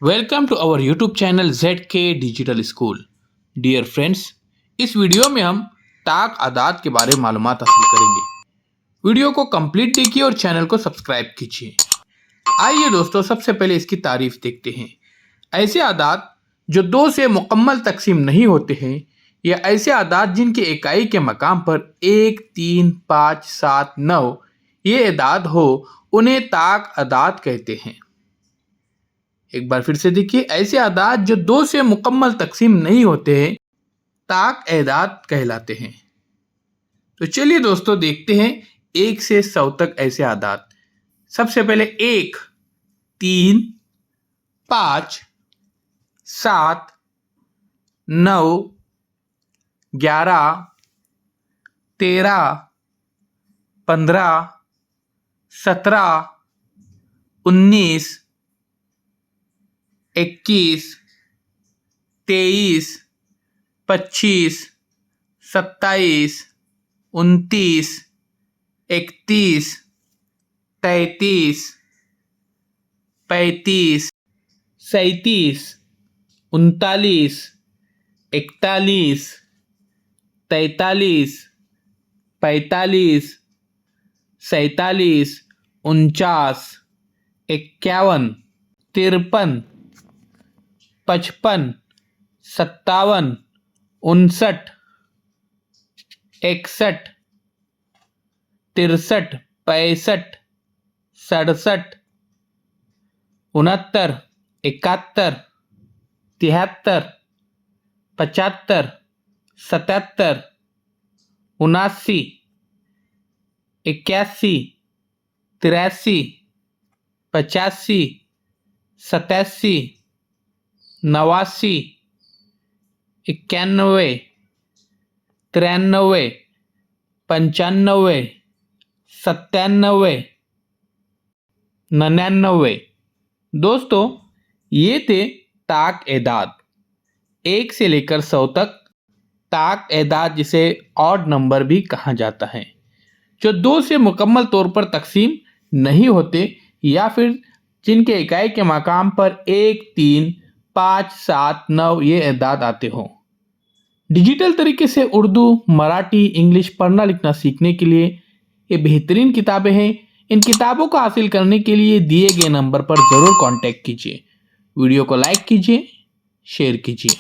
Welcome to our YouTube channel ZK digital school. Dear friends, इस video में हम ताक आदात के बारे में मालूमात हासिल करेंगे। वीडियो को कंप्लीट देखिए और चैनल को सब्सक्राइब कीजिए। आइए दोस्तों, सबसे पहले इसकी तारीफ देखते हैं। ऐसे आदात जो दो से मुकम्मल तकसीम नहीं होते हैं या ऐसे आदात जिनके इकाई के मकाम पर 1, 3, 5, 7, 9 ये अदाद हो, उन्हें ताक आदात कहते हैं। एक बार फिर से देखिए, ऐसे आदात जो दो से मुकम्मल तकसीम नहीं होते हैं ताक एदाद कहलाते हैं। तो चलिए दोस्तों, देखते हैं 1 से 100 तक ऐसे आदात। सबसे पहले 1, 3, 5, 7, 9, 11, 13, 15, 17, 19, 21, 23, 25, 27, 29, 31, 33, 35, 37, 39, 41, 43, 45, 47, 49, 51, 53, 55, 57, 59, 61, 63, 65, 67, 69, 71, 73, 75, 77, 79, 81, 83, 85, 87, 89, 91, 93, 95, 97, 99। दोस्तों, ये थे ताक एदाद। 1 से लेकर 100 तक ताक एदाद, जिसे ऑड नंबर भी कहा जाता है, जो दो से मुकम्मल तौर पर तकसीम नहीं होते या फिर जिनके इकाई के मकाम पर 1, 3, 5, 7, 9 ये एदाद आते हों। डिजिटल तरीके से उर्दू, मराठी, इंग्लिश पढ़ना लिखना सीखने के लिए ये बेहतरीन किताबें हैं। इन किताबों को हासिल करने के लिए दिए गए नंबर पर ज़रूर कांटेक्ट कीजिए। वीडियो को लाइक कीजिए, शेयर कीजिए।